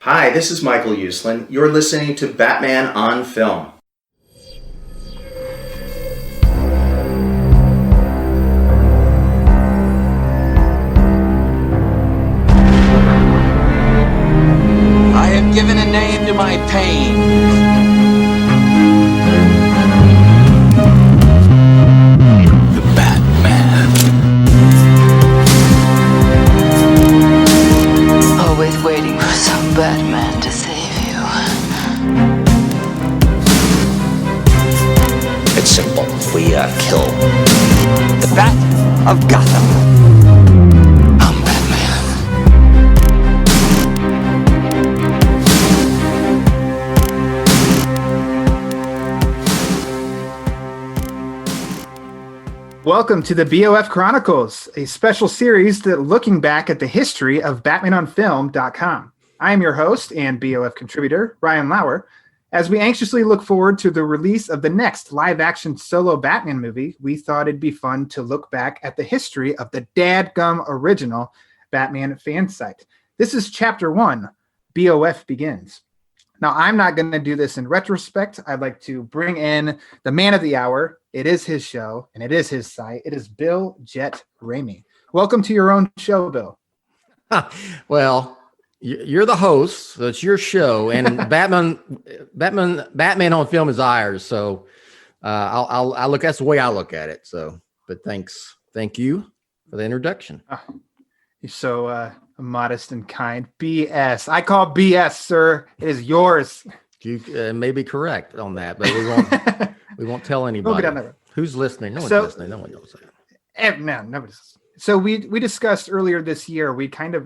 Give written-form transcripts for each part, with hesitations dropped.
Hi, this is Michael Uslan. You're listening to Batman on Film. I have given a name to my pain. The Batman. Always waiting for some Batman to save you. It's simple. We kill the Bat of Gotham. I'm Batman. Welcome to the BOF Chronicles, a special series that looking back at the history of BatmanOnFilm.com. I am your host and BOF contributor, Ryan Lauer. As we anxiously look forward to the release of the next live-action solo Batman movie, we thought it'd be fun to look back at the history of the Dadgum original Batman fan site. This is Chapter 1, BOF Begins. Now, I'm not going to do this in retrospect. I'd like to bring in the man of the hour. It is his show, and it is his site. It is Bill Jet Ramey. Welcome to your own show, Bill. Well, you're the host, so it's your show, and Batman on Film is ours. So I'll look. That's the way I look at it. So, but thank you for the introduction. You're so modest and kind. BS. I call BS, sir. It is yours. You may be correct on that, but we won't tell anybody. Who's listening? No one's listening. No one knows that. No, nobody's. So we discussed earlier this year. We kind of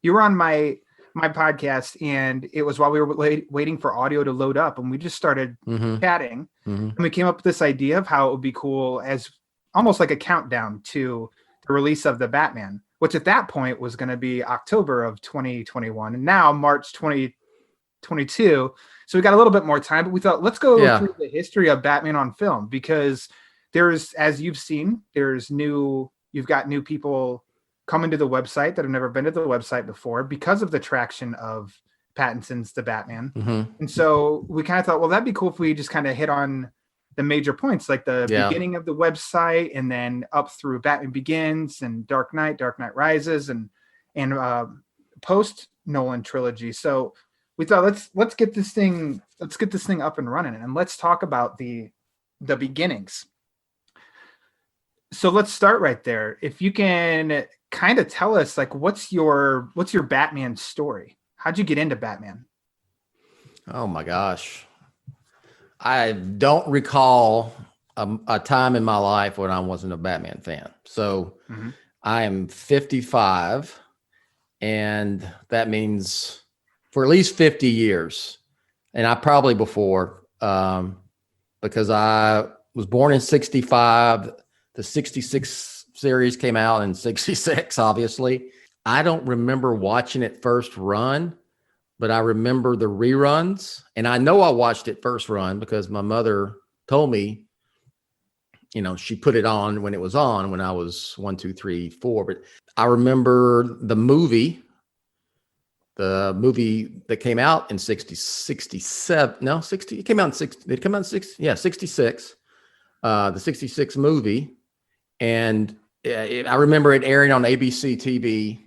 you were on my podcast, and it was while we were waiting for audio to load up, and we just started chatting, and we came up with this idea of how it would be cool as almost like a countdown to the release of the Batman, which at that point was going to be October of 2021, and now March 2022. So we got a little bit more time, but we thought, let's go through the history of Batman on Film, because there's, as you've seen, you've got new people coming to the website that have never been to the website before because of the traction of Pattinson's The Batman. And so we kind of thought, well, that'd be cool if we just kind of hit on the major points, like the beginning of the website, and then up through Batman Begins and Dark Knight Rises, and post Nolan trilogy. So we thought let's get this thing up and running, and let's talk about the beginnings. So let's start right there. If you can kind of tell us, like, what's your Batman story? How'd you get into Batman? Oh my gosh. I don't recall a time in my life when I wasn't a Batman fan. So I am 55, and that means for at least 50 years. And I probably before, because I was born in 65. The 66 series came out in 66, obviously. I don't remember watching it first run, but I remember the reruns, and I know I watched it first run because my mother told me, she put it on when it was on when I was 1, 2, 3, 4. But I remember the movie that came out in 67. No, 60. It came out in 60. Did it come out in 60? Yeah, 66. The 66 movie, and I remember it airing on ABC TV.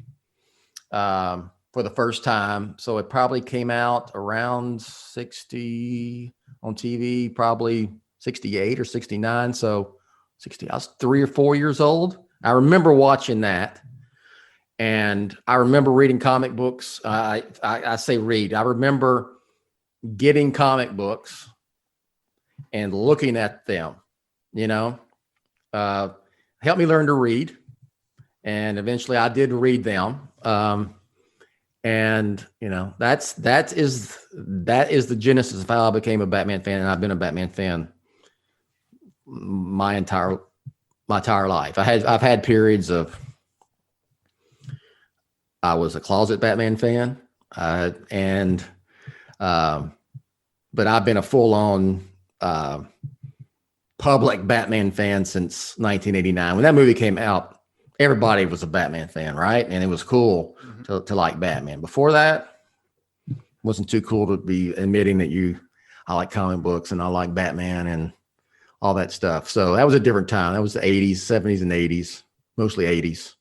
For the first time. So it probably came out around 60 on TV, probably 68 or 69. So 60, I was 3 or 4 years old. I remember watching that. And I remember reading comic books. I say read. I remember getting comic books and looking at them, helped me learn to read. And eventually I did read them. And that is the genesis of how I became a Batman fan, and I've been a Batman fan my entire life. I've had periods of I was a closet Batman fan, but I've been a full-on public Batman fan since 1989. When that movie came out, everybody was a Batman fan, right? And it was cool to like Batman. Before that, it wasn't too cool to be admitting that I like comic books and I like Batman and all that stuff. So that was a different time. That was the 80s, 70s, and 80s, mostly 80s.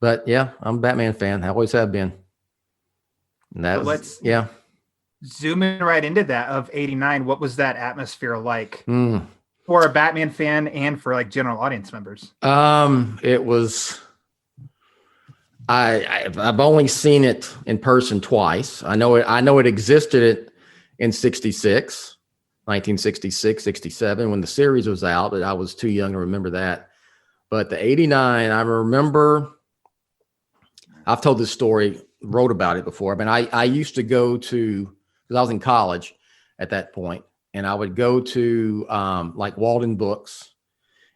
But yeah, I'm a Batman fan. I always have been. And that was, let's yeah. zoom in right into that of 89. What was that atmosphere like for a Batman fan and for like general audience members? It was, I've only seen it in person twice. I know it existed in 1966, 67 when the series was out, but I was too young to remember that. But the 89, I remember, I've told this story, wrote about it before. I mean, I used to go to, because I was in college at that point, and I would go to like Walden Books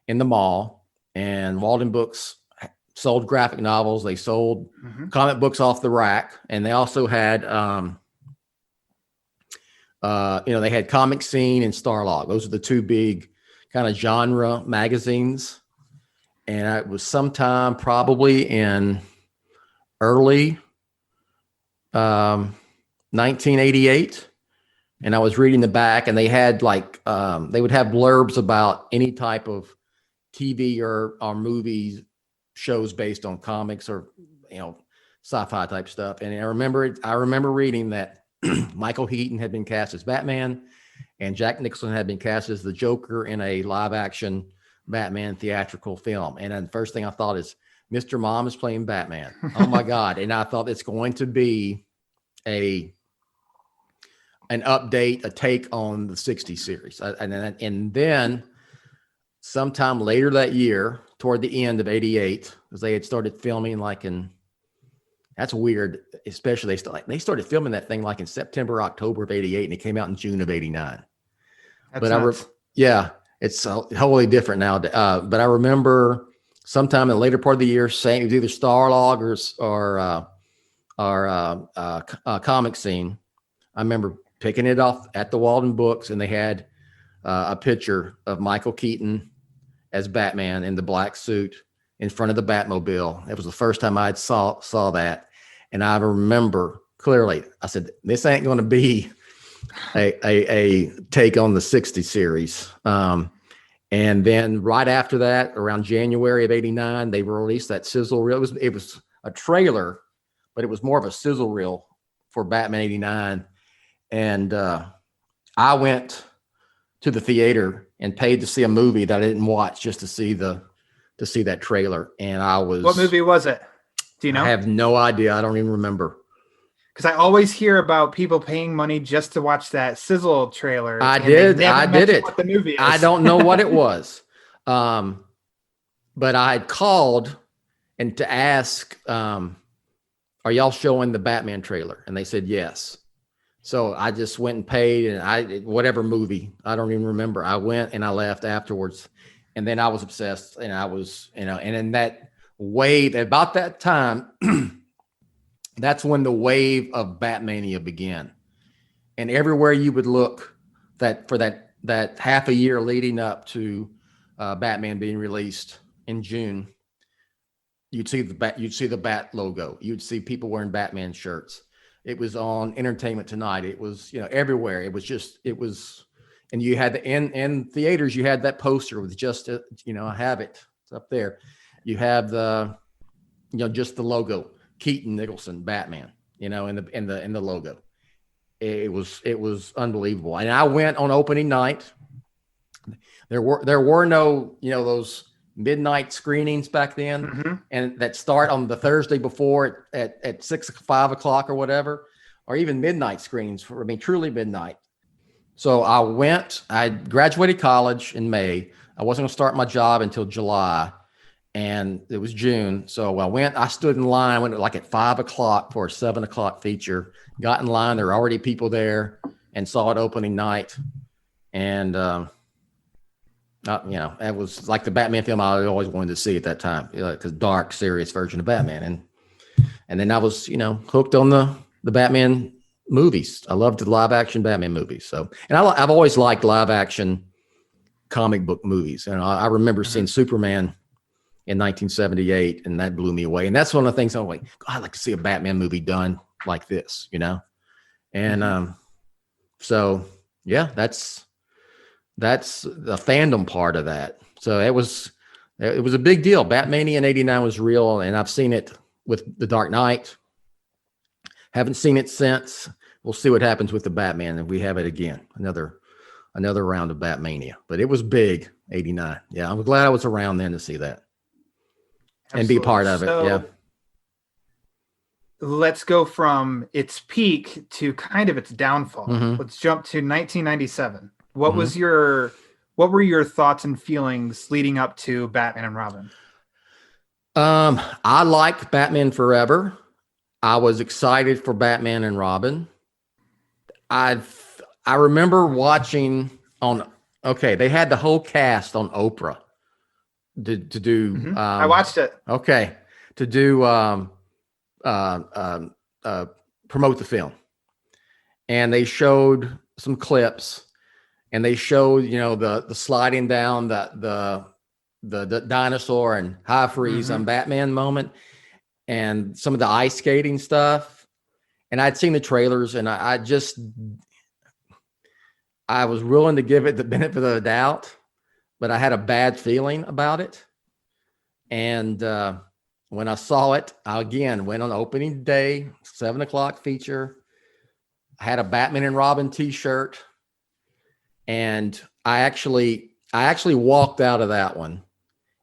in the mall, and Walden Books sold graphic novels. They sold comic books off the rack, and they also had, they had Comic Scene and Starlog. Those are the two big kind of genre magazines. And it was sometime probably in early 1988. And I was reading the back, and they had like, they would have blurbs about any type of TV or movies, shows based on comics or, sci-fi type stuff. And I remember reading that Michael Keaton had been cast as Batman, and Jack Nicholson had been cast as the Joker in a live action Batman theatrical film. And then the first thing I thought is, Mr. Mom is playing Batman. Oh my God. And I thought it's going to be an update, a take on the 60s series. And then sometime later that year, toward the end of 88, because they had started filming that's weird, especially they started filming that thing like in September, October of 88, and it came out in June of 89. It's wholly different now. But I remember sometime in the later part of the year, saying it was either Starlog or Comic Scene. I remember picking it off at the Walden Books, and they had a picture of Michael Keaton as Batman in the black suit in front of the Batmobile. It was the first time I saw that. And I remember clearly, I said, this ain't going to be a take on the 60 series. And then right after that, around January of 89, they released that sizzle reel. It was a trailer, but it was more of a sizzle reel for Batman 89. And I went to the theater and paid to see a movie that I didn't watch just to see that trailer. And What movie was it? Do you know? I have no idea. I don't even remember. Because I always hear about people paying money just to watch that sizzle trailer. I did it. What the movie is. I don't know what it was. But I had called and to ask, are y'all showing the Batman trailer? And they said yes. So I just went and paid, and whatever movie, I don't even remember. I went and I left afterwards, and then I was obsessed, and I was, and in that wave, about that time, that's when the wave of Batmania began. And everywhere you would look for that half a year leading up to Batman being released in June, you'd see the Bat logo. You'd see people wearing Batman shirts. It was on Entertainment Tonight. It was, everywhere. It was, and you had in theaters, you had that poster with just, I have it. It's up there. You have just the logo, Keaton, Nicholson, Batman, in the logo. It was unbelievable. And I went on opening night. There were no, those midnight screenings back then, and that start on the Thursday before at 5 o'clock or whatever, or even midnight screenings truly midnight. So I graduated college in May. I wasn't going to start my job until July, and it was June. So I stood in line, went like at 5 o'clock for a 7 o'clock feature, got in line. There were already people there, and saw it opening night. And, it was like the Batman film I always wanted to see at that time, because dark, serious version of Batman. And then I was, hooked on the Batman movies. I loved the live action Batman movies. So, and I've always liked live action comic book movies. And I remember seeing Superman in 1978, and that blew me away. And that's one of the things I'm like, God, I'd like to see a Batman movie done like this, you know? And so yeah, that's the fandom part of that. So it was a big deal. Batmania in '89 was real, and I've seen it with The Dark Knight. Haven't seen it since. We'll see what happens with the Batman if we have it again. Another round of Batmania. But it was big, '89. Yeah, I'm glad I was around then to see that. And be part of it. Yeah. Let's go from its peak to kind of its downfall. Let's jump to 1997. What were your thoughts and feelings leading up to Batman and Robin? I liked Batman Forever. I was excited for Batman and Robin. I remember watching they had the whole cast on Oprah to do. I watched it. Okay, to do promote the film, and they showed some clips, and they showed the sliding down the dinosaur and high freeze on Batman moment, and some of the ice skating stuff. And I'd seen the trailers, and I was willing to give it the benefit of the doubt, but I had a bad feeling about it. And when I saw it, I again went on opening day, 7:00 feature. I had a Batman and Robin t-shirt, and I actually walked out of that one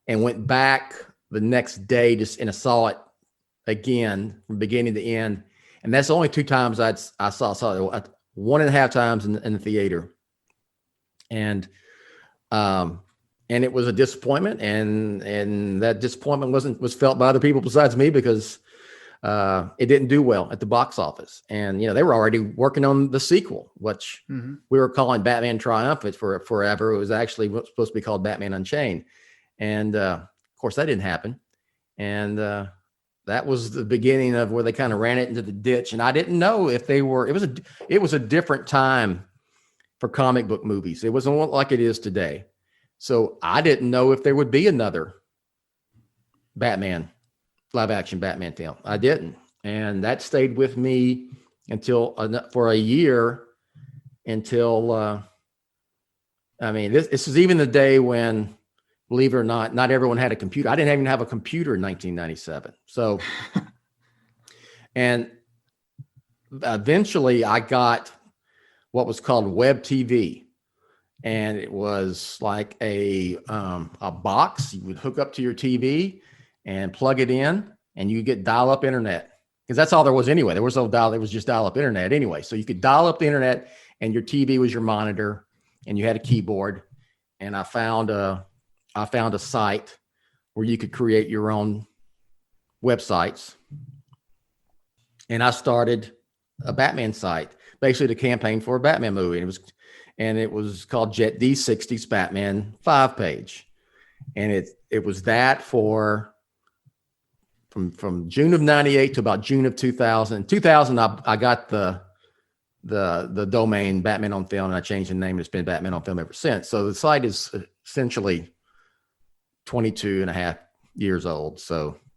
and went back the next day and I saw it again from beginning to end. And that's the only 2 times I saw it 1.5 times in the theater. And it was a disappointment, and that disappointment was felt by other people besides me, because it didn't do well at the box office. And they were already working on the sequel, which we were calling Batman Triumphant for forever. It was actually supposed to be called Batman Unchained, and of course that didn't happen. And that was the beginning of where they kind of ran it into the ditch. And I didn't know if they were. It was a different time for comic book movies. It wasn't like it is today. So I didn't know if there would be another Batman, live action Batman film. I didn't. And that stayed with me for a year until, this is even the day when, believe it or not everyone had a computer. I didn't even have a computer in 1997. So, and eventually I got what was called web TV. And it was like a box you would hook up to your TV and plug it in, and you get dial-up internet, because that's all there was anyway. There was no dial; it was just dial-up internet anyway. So you could dial up the internet, and your TV was your monitor, and you had a keyboard. And I found a site where you could create your own websites, and I started a Batman site, basically to campaign for a Batman movie. And it was called Jet D60's Batman 5-page. And it was that from June of 98 to about June of 2000. In 2000, I got the domain Batman on Film, and I changed the name. It's been Batman on Film ever since. So the site is essentially 22 and a half years old.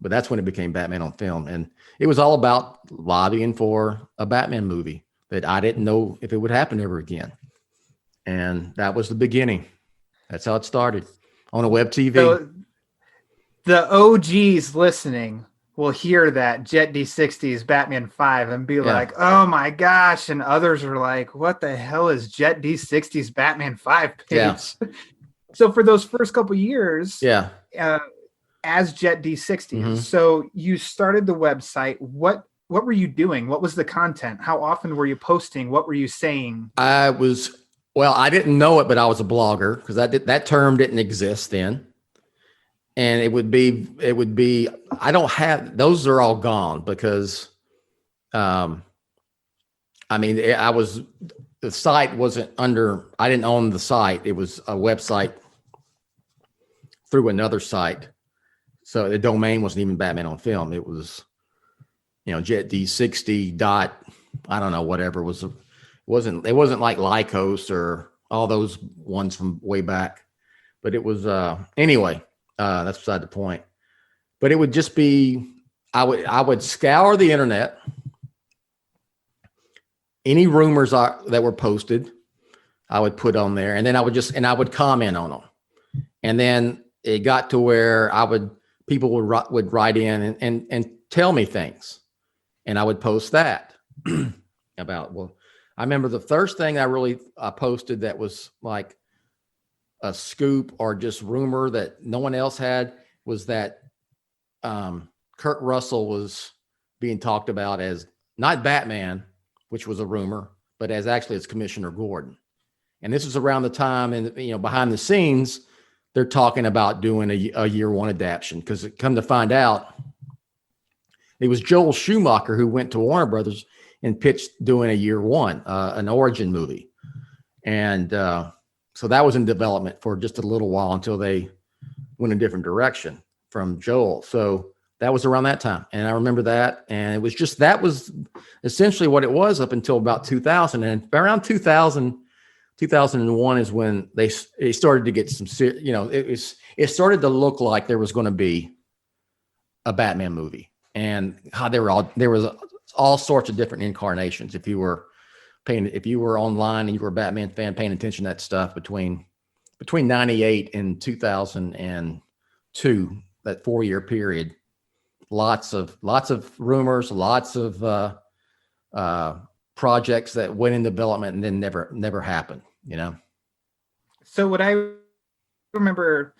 But that's when it became Batman on Film. And it was all about lobbying for a Batman movie that I didn't know if it would happen ever again. And that was the beginning. That's how it started, on a web TV. So the OGs listening will hear that Jet D60's Batman 5 and be like, oh my gosh. And others are like, what the hell is Jet D60's Batman 5 page? Yeah. So for those first couple years, as Jet D60, so you started the website. What were you doing? What was the content? How often were you posting? What were you saying? I didn't know it, but I was a blogger, because that term didn't exist then. And it would be, I don't have, those are all gone, because, the site wasn't I didn't own the site. It was a website through another site. So the domain wasn't even Batman on Film. It was, Jet D60 dot, I don't know, whatever was. It wasn't like Lycos or all those ones from way back, but it was, anyway, that's beside the point. but it would just be, I would scour the internet, any rumors that were posted, I would put on there, and then I would comment on them. And then it got to where people would write in and tell me things, and I would post that about, well, I remember the first thing I posted that was like a scoop or just rumor that no one else had was that Kurt Russell was being talked about as not Batman, which was a rumor, but as Commissioner Gordon. And this was around the time, and behind the scenes, they're talking about doing a year one adaptation, because come to find out, it was Joel Schumacher who went to Warner Brothers and pitched doing a year one, an origin movie. And so that was in development for just a little while until they went a different direction from Joel. So that was around that time. And I remember that. And it was that was essentially what it was up until about 2000. And around 2001 is when they started to get some, it started to look like there was going to be a Batman movie. And there was all sorts of different incarnations. If you were online and you were a Batman fan paying attention to that stuff between 98 and 2002, that 4-year period, lots of rumors, lots of projects that went in development and then never happened. So what I remember,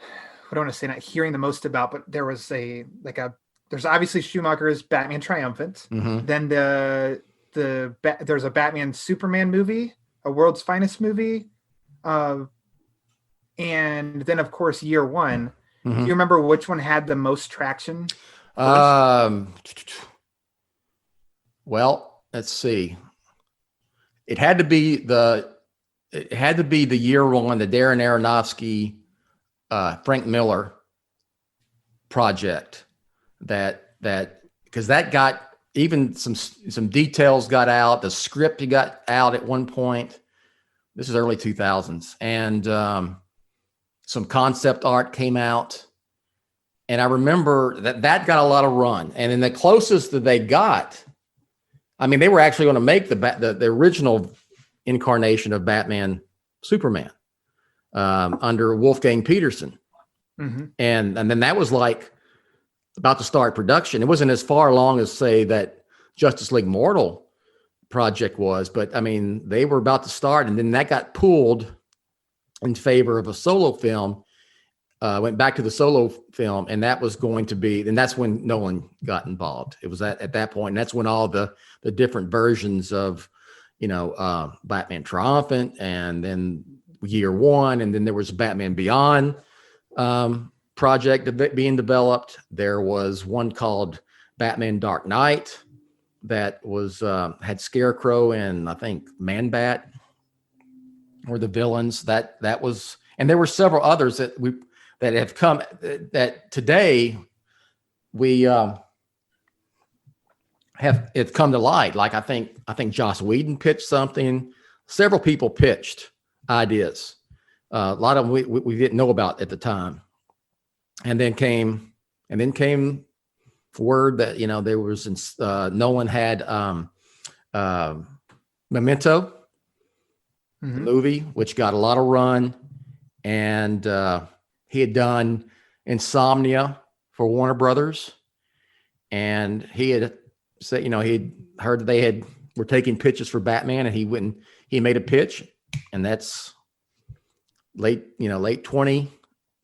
I don't want to say not hearing the most about, but there was there's obviously Schumacher's Batman Triumphant. Mm-hmm. Then there's a Batman Superman movie, a World's Finest movie. And then of course, year one. Mm-hmm. Do you remember which one had the most traction? Well, let's see. It had to be the year one, the Darren Aronofsky, Frank Miller project that because that got even some details got out. The script got out at one point. This is early 2000s, and some concept art came out. And I remember that got a lot of run. And in the closest that they got, I mean, they were actually going to make the original incarnation of Batman Superman under Wolfgang Peterson. Mm-hmm. And then that was like about to start production. It wasn't as far along as, say, that Justice League Mortal project was, but I mean, they were about to start, and then that got pulled in favor of a solo film. Went back to the solo film, and that was going to be, and that's when Nolan got involved. It was at that point, and that's when all the different versions of, Batman Triumphant, and then year one, and then there was Batman Beyond project being developed. There was one called Batman Dark Knight that was had Scarecrow and I think Man-Bat were the villains. That was, and there were several others that have come that today we have it's come to light. Like I think Joss Whedon pitched something. Several people pitched ideas. A lot of them we didn't know about at the time. And then came word that there was Nolan had Memento, Mm-hmm. the movie, which got a lot of run, and he had done Insomnia for Warner Brothers, and he had said he had heard that were taking pitches for Batman, and he made a pitch, and that's late 20,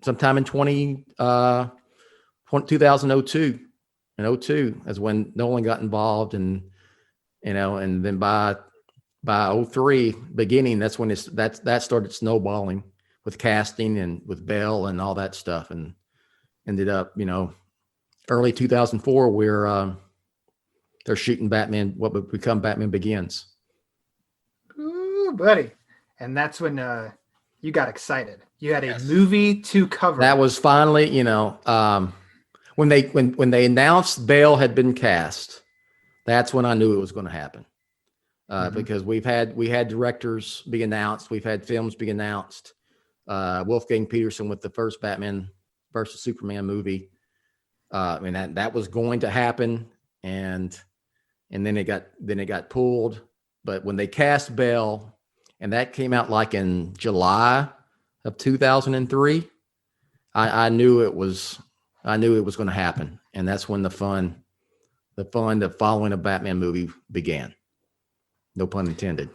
sometime in 2002 and 02 is when Nolan got involved, and and then by 03 beginning, that's when that started snowballing with casting and with Bell and all that stuff, and ended up early 2004 where they're shooting Batman, what would become Batman Begins. Ooh, buddy. And that's when you got excited. You had a movie to cover. That was finally, when they announced Bale had been cast, that's when I knew it was going to happen. Because we had directors be announced, we've had films be announced. Wolfgang Peterson with the first Batman versus Superman movie. And that was going to happen, and then it got pulled. But when they cast Bell, and that came out like in July of 2003, I knew it was going to happen, and that's when the fun of following a Batman movie began. No pun intended.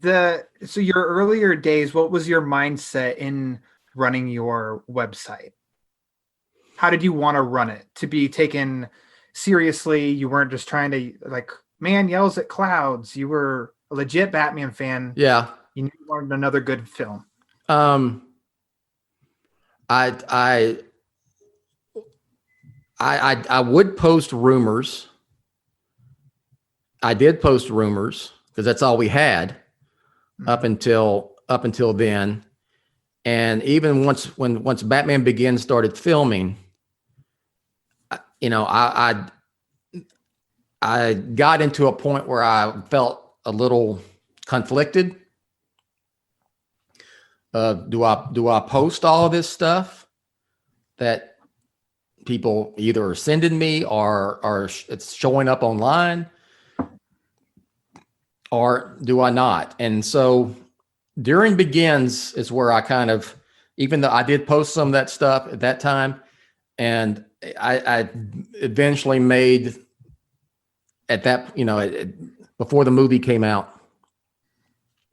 So your earlier days, what was your mindset in running your website? How did you want to run it to be taken seriously? You weren't just trying to like, man yells at clouds. You were a legit Batman fan. Yeah. You knew you wanted another good film. I would post rumors. I did post rumors because that's all we had up until then. And even once Batman Begins started filming, I got into a point where I felt a little conflicted. Do I post all of this stuff that people either are sending me or it's showing up online, or do I not? And so during Begins is where I kind of, even though I did post some of that stuff at that time, and I eventually made at that, before the movie came out,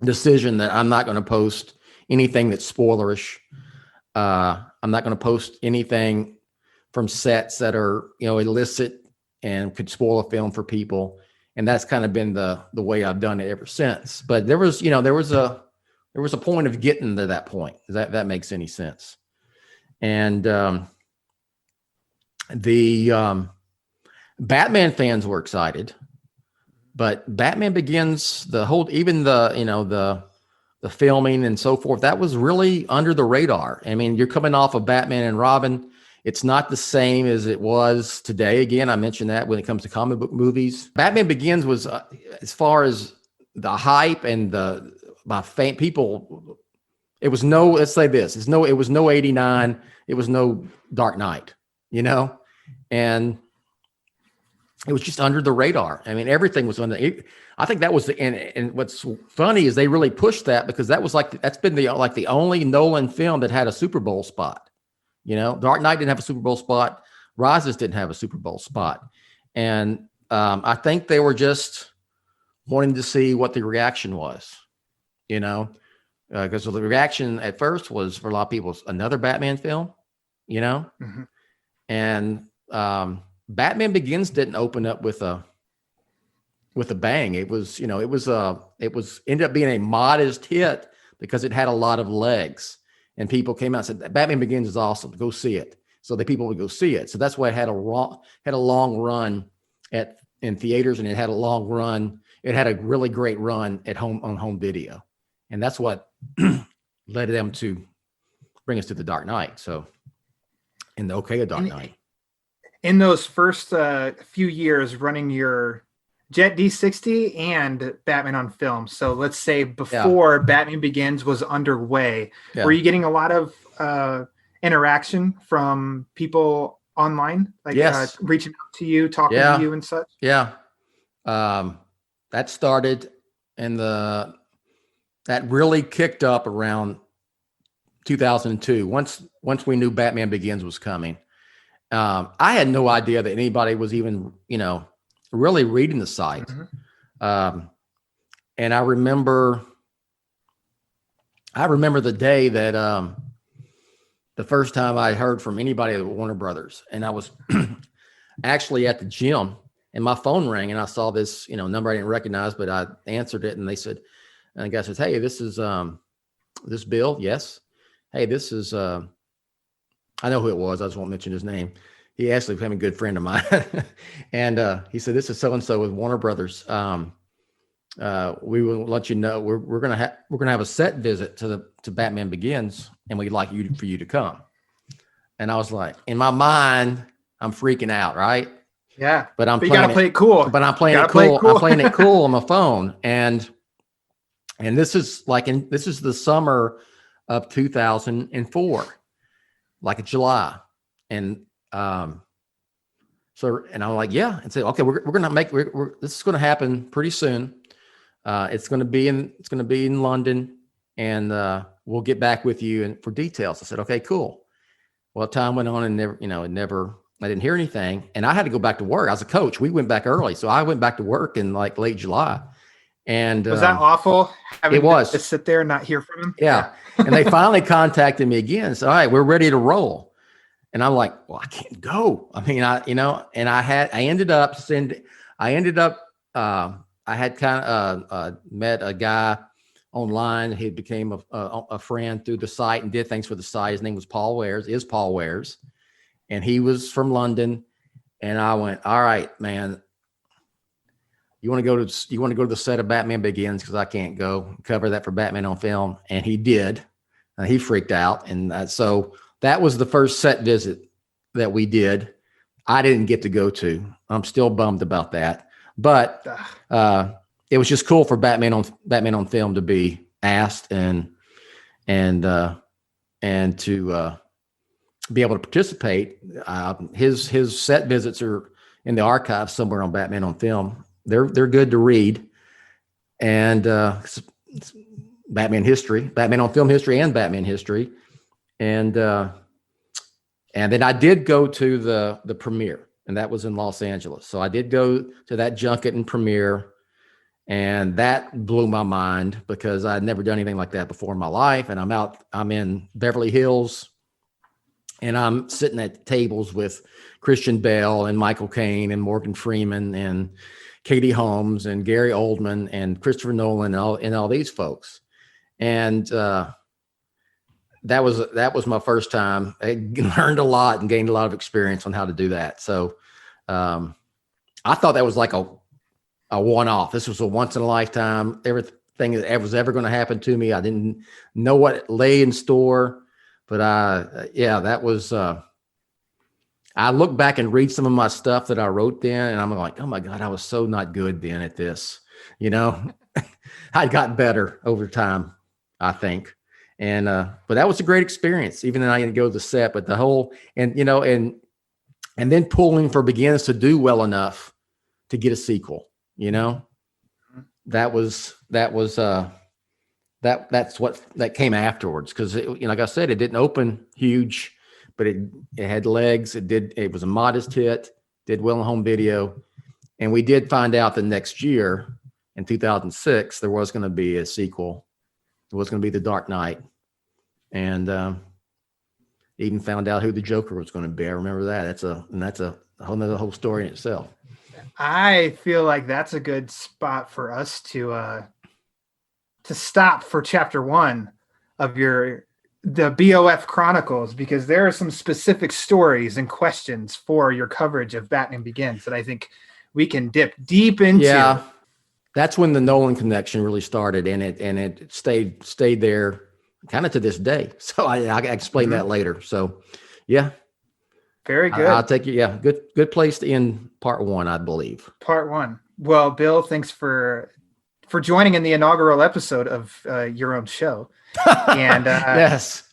decision that I'm not going to post anything that's spoilerish. I'm not going to post anything from sets that are, illicit and could spoil a film for people. And that's kind of been the way I've done it ever since. But there was a point of getting to that point. Does that makes any sense? And the Batman fans were excited, but Batman Begins, the filming and so forth, that was really under the radar. I mean, you're coming off of Batman and Robin. It's not the same as it was today. Again, I mentioned that when it comes to comic book movies. Batman Begins was, as far as the hype and by people, it was no, let's say this, it was no 89, it was no Dark Knight, and it was just under the radar. I mean, everything was under it. I think that was and what's funny is they really pushed that because that's been the only Nolan film that had a Super Bowl spot. Dark Knight didn't have a Super Bowl spot. Rises didn't have a Super Bowl spot. And I think they were just wanting to see what the reaction was, because the reaction at first was, for a lot of people, another Batman film, Mm-hmm. And Batman Begins didn't open up with a bang. It was, ended up being a modest hit because it had a lot of legs. And people came out and said, Batman Begins is awesome. Go see it. So the people would go see it. So that's why it had a long run in theaters, and it had a long run. It had a really great run at home video. And that's what led them to bring us to the Dark Knight. So in the Dark Knight. In those first few years running your Jet D60 and Batman on film. So let's say before Batman Begins was underway, were you getting a lot of interaction from people online? Like reaching out to you, talking to you and such? Yeah. That started that really kicked up around 2002. Once we knew Batman Begins was coming. I had no idea that anybody was even, really reading the site. Mm-hmm. And I remember the day that the first time I heard from anybody at Warner Brothers, and I was actually at the gym and my phone rang and I saw this, number I didn't recognize, but I answered it, and they said, and the guy says, "Hey, this is this Bill?" "Yes." "Hey, this is I know who it was. I just won't mention his name. He actually became a good friend of mine." And he said, "This is so-and-so with Warner Brothers. We will let you know we're going to have a set visit to Batman Begins, and we'd like for you to come." And I was like, in my mind, I'm freaking out, right? Yeah. But you got to play it cool. But I'm playing it cool. I'm playing it cool on my phone. And this is the summer of 2004. like in July. And and I'm like, yeah, and say, okay, we're gonna make this is gonna happen pretty soon. It's gonna be in London, and we'll get back with you and for details. I said, okay, cool. Well, time went on, and I didn't hear anything, and I had to go back to work. I was a coach. We went back early, so I went back to work in like late July. And was that awful? It was. To sit there and not hear from him. Yeah. And they finally contacted me again and said, all right, we're ready to roll. And I'm like, well, I can't go. I mean, I had kind of met a guy online. He became a friend through the site and did things for the site. His name was Paul Wares. And he was from London. And I went, all right, man, you want to go to the set of Batman Begins? Cause I can't go cover that for Batman on Film. And he did. He freaked out. And so that was the first set visit that we did. I didn't get to go to. I'm still bummed about that, but it was just cool for Batman on Film to be asked and to be able to participate. His set visits are in the archive somewhere on Batman on Film. They're good to read, and it's Batman history, Batman on Film history, and Batman history, and then I did go to the premiere, and that was in Los Angeles. So I did go to that junket and premiere, and that blew my mind because I'd never done anything like that before in my life. And I'm in Beverly Hills, and I'm sitting at tables with Christian Bale and Michael Caine and Morgan Freeman and Katie Holmes and Gary Oldman and Christopher Nolan and all these folks. And that was my first time. I learned a lot and gained a lot of experience on how to do that. So I thought that was like a one-off. This was a once in a lifetime. Everything that was ever going to happen to me. I didn't know what lay in store, but that was. I look back and read some of my stuff that I wrote then, and I'm like, oh my God, I was so not good then at this. I'd gotten better over time, I think. And, but that was a great experience, even though I didn't go to the set, but the whole, and then pulling for Begins to do well enough to get a sequel, that's what came afterwards. Cause like I said, it didn't open huge, but it had legs. It was a modest hit, did well in home video. And we did find out the next year in 2006, there was going to be a sequel. It was going to be The Dark Knight. And even found out who the Joker was going to be. I remember that. That's a whole story in itself. I feel like that's a good spot for us to stop for chapter 1 of the BOF Chronicles, because there are some specific stories and questions for your coverage of Batman Begins that I think we can dip deep into. Yeah, that's when the Nolan connection really started, and it stayed there kind of to this day. So I explain that later. So yeah. Very good. I'll take you. Yeah. Good place to end part 1, I believe. Part 1. Well, Bill, thanks for joining in the inaugural episode of your own show. And yes,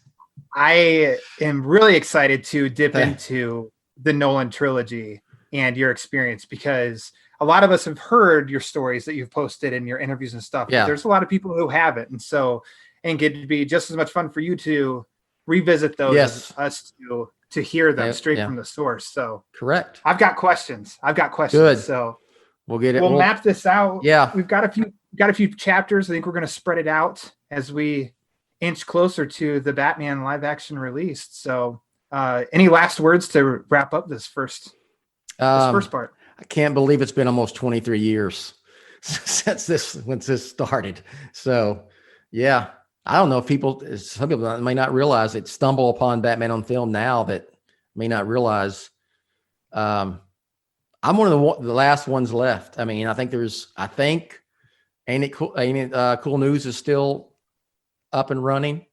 I am really excited to dip into the Nolan trilogy and your experience, because a lot of us have heard your stories that you've posted in your interviews and stuff. Yeah. But there's a lot of people who haven't. And it'd be just as much fun for you to revisit those as us to hear them straight from the source. So correct. I've got questions. Good. So we'll get it. We'll map this out. Yeah. We've got a few chapters. I think we're going to spread it out as we inch closer to the Batman live action release. So any last words to wrap up this first part? I can't believe it's been almost 23 years since this started. So yeah, I don't know if some people may not realize it, stumble upon Batman on Film now that may not realize I'm one of the last ones left. I mean, I think Ain't It Cool News is still up and running.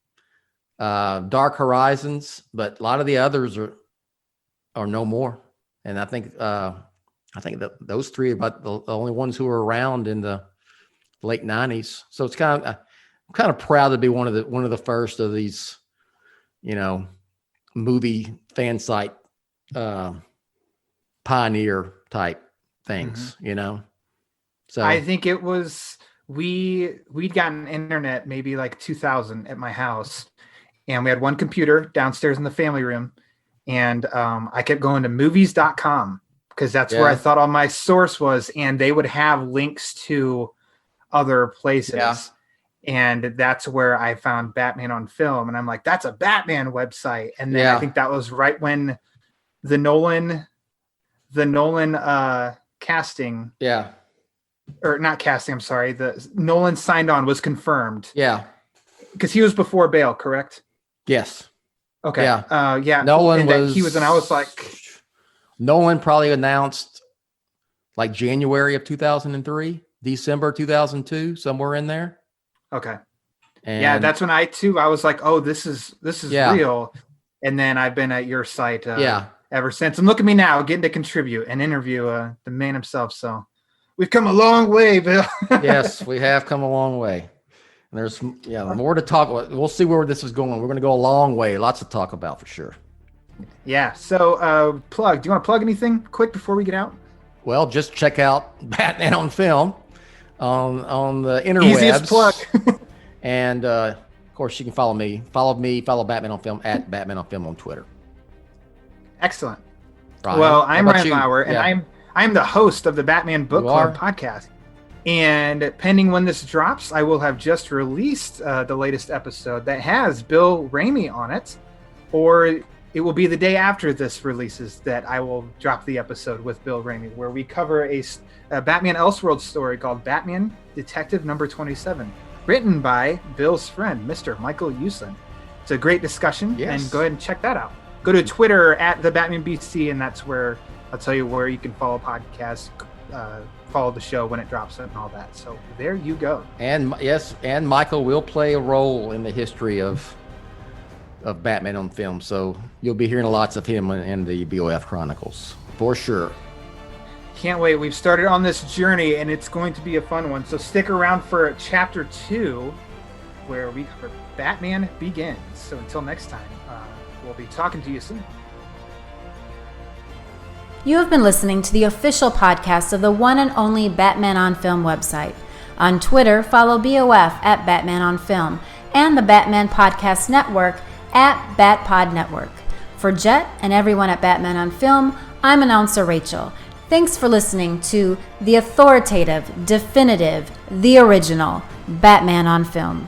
Dark Horizons, but a lot of the others are no more. And I think that those three are about the only ones who are around in the late 90s. So it's I'm kind of proud to be one of the first of these, movie fan site pioneer type things, you know. So I think it was we'd gotten internet maybe like 2000 at my house, and we had one computer downstairs in the family room, and I kept going to movies.com because that's where I thought all my source was, and they would have links to other places. Yeah. And that's where I found Batman on Film, and I'm like, that's a Batman website. And then I think that was right when the Nolan casting, or not casting, I'm sorry, the Nolan signed on was confirmed. Yeah, because he was before Bale, correct? Yes. Okay. Yeah. Nolan he was, and I was like, Nolan probably announced like January of 2003, December 2002, somewhere in there. Okay. And that's when I was like, oh, this is real. And then I've been at your site ever since. And look at me now, getting to contribute and interview the man himself. So we've come a long way, Bill. Yes, we have come a long way. And there's more to talk about. We'll see where this is going. We're going to go a long way. Lots to talk about for sure. Yeah. So plug. Do you want to plug anything quick before we get out? Well, just check out Batman on Film on the interwebs. Easiest plug. And of course, you can follow me. Follow Batman on Film at Batman on Film on Twitter. Excellent. Ryan, well, I'm Ryan Lauer, and I'm the host of the Batman Book Club podcast. And pending when this drops, I will have just released the latest episode that has Bill Ramey on it, or it will be the day after this releases that I will drop the episode with Bill Ramey, where we cover a Batman Elseworld story called Batman Detective Number 27, written by Bill's friend, Mr. Michael Uslan. It's a great discussion, and go ahead and check that out. Go to Twitter at the Batman BC, and that's where I'll tell you where you can follow podcasts, follow the show when it drops and all that. So there you go. And and Michael will play a role in the history of Batman on Film. So you'll be hearing lots of him in the BOF Chronicles for sure. Can't wait. We've started on this journey, and it's going to be a fun one. So stick around for chapter 2, where Batman Begins. So until next time, we'll be talking to you soon. You have been listening to the official podcast of the one and only Batman on Film website. On Twitter, follow BOF at Batman on Film and the Batman Podcast Network at BatPod Network. For Jet and everyone at Batman on Film, I'm announcer Rachel. Thanks for listening to the authoritative, definitive, the original Batman on Film.